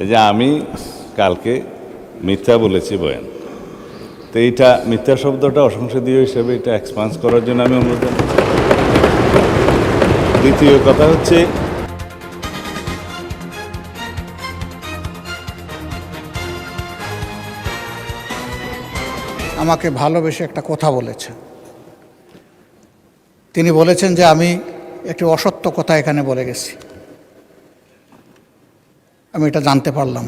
এই যে আমি কালকে মিথ্যা বলেছি বয়ান, তো এইটা মিথ্যা শব্দটা অসংসদীয় হিসেবে এটা এক্সপান্স করার জন্য আমি অনুরোধ জানাই। দ্বিতীয় কথা হচ্ছে আমাকে ভালোবেসে একটা কথা বলেছেন। তিনি বলেছেন যে আমি একটি অসত্য কথা এখানে বলে গেছি। আমি এটা জানতে পারলাম।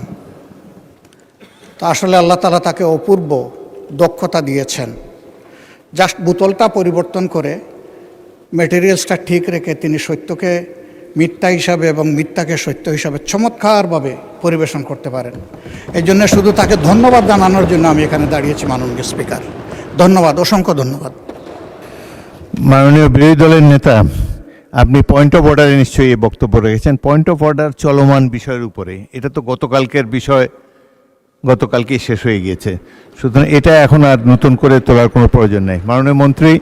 তো আসলে আল্লাহ তাআলা তাকে অপূর্ব দক্ষতা দিয়েছেন। জাস্ট বোতলটা পরিবর্তন করে ম্যাটেরিয়ালসটা ঠিক রেখে তিনি সত্যকে মিথ্যা হিসাবে এবং মিথ্যাকে সত্য হিসাবে চমৎকারভাবে পরিবেশন করতে পারেন। এই জন্য শুধু তাকে ধন্যবাদ জানানোর জন্য আমি এখানে দাঁড়িয়েছি। মাননীয় স্পিকার, ধন্যবাদ, অসংখ্য ধন্যবাদ। মাননীয় বিরোধী দলের নেতা, আপনি পয়েন্ট অফ অর্ডারে নিশ্চয়ই এই বক্তব্য রেখেছেন। পয়েন্ট অফ অর্ডার চলমান বিষয়ের উপরে, এটা তো গতকালকের বিষয়, গতকালকেই শেষ হয়ে গিয়েছে, সুতরাং এটা এখন আর নতুন করে তোলার কোনো প্রয়োজন নেই। মাননীয় মন্ত্রী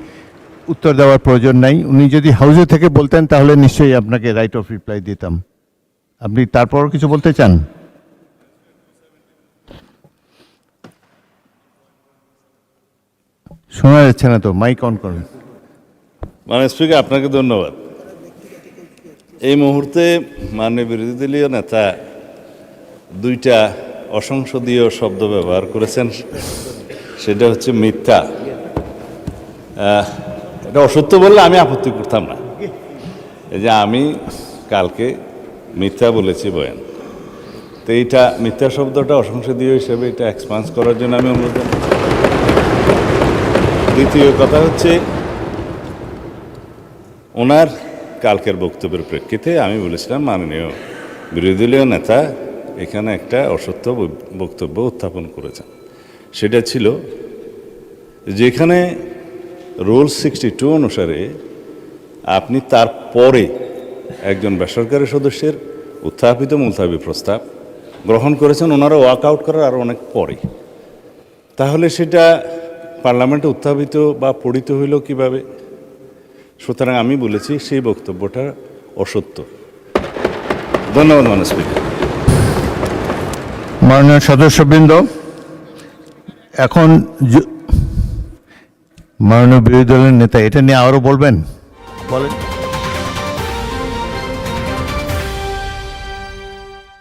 উত্তর দেওয়ার প্রয়োজন নাই। উনি যদি হাউসে থেকে বলতেন তাহলে নিশ্চয়ই আপনাকে রাইট অফ রিপ্লাই দিতাম। আপনি তারপর কিছু বলতে চান? শোনা যাচ্ছে না তো, মাইক অন করুন। মাননীয় স্পিকার, আপনাকে ধন্যবাদ। এই মুহূর্তে মাননীয় বিরোধী দলীয় নেতা দুইটা অসংসদীয় শব্দ ব্যবহার করেছেন, সেটা হচ্ছে মিথ্যা। এটা অসত্য বললে আমি আপত্তি করতাম না। এই যে আমি কালকে মিথ্যা বলেছি বয়ান, তো এইটা মিথ্যা শব্দটা অসংসদীয় হিসেবে এটা এক্সপান্স করার জন্য আমি অনুরোধ জানাই। দ্বিতীয় কথা হচ্ছে ওনার কালকের বক্তব্যের প্রেক্ষিতে আমি বলেছিলাম মাননীয় বিরোধী দলীয় নেতা এখানে একটা অসত্য বক্তব্য উত্থাপন করেছেন। সেটা ছিল যেখানে রুল 62 অনুসারে আপনি তারপরে একজন বেসরকারি সদস্যের উত্থাপিত মুলতাবি প্রস্তাব গ্রহণ করেছেন, ওনারা ওয়াক আউট করার আরও অনেক পরে, তাহলে সেটা পার্লামেন্টে উত্থাপিত বা পড়িত হইল কিভাবে? সুতরাং আমি বলেছি সেই বক্তব্যটা অসত্য। ধন্যবাদ মাননীয় স্পিকার। মাননীয় সদস্যবৃন্দ, এখন মাননীয় বিরোধী দলের নেতা এটা নিয়ে আরও বলবেন? বলেন।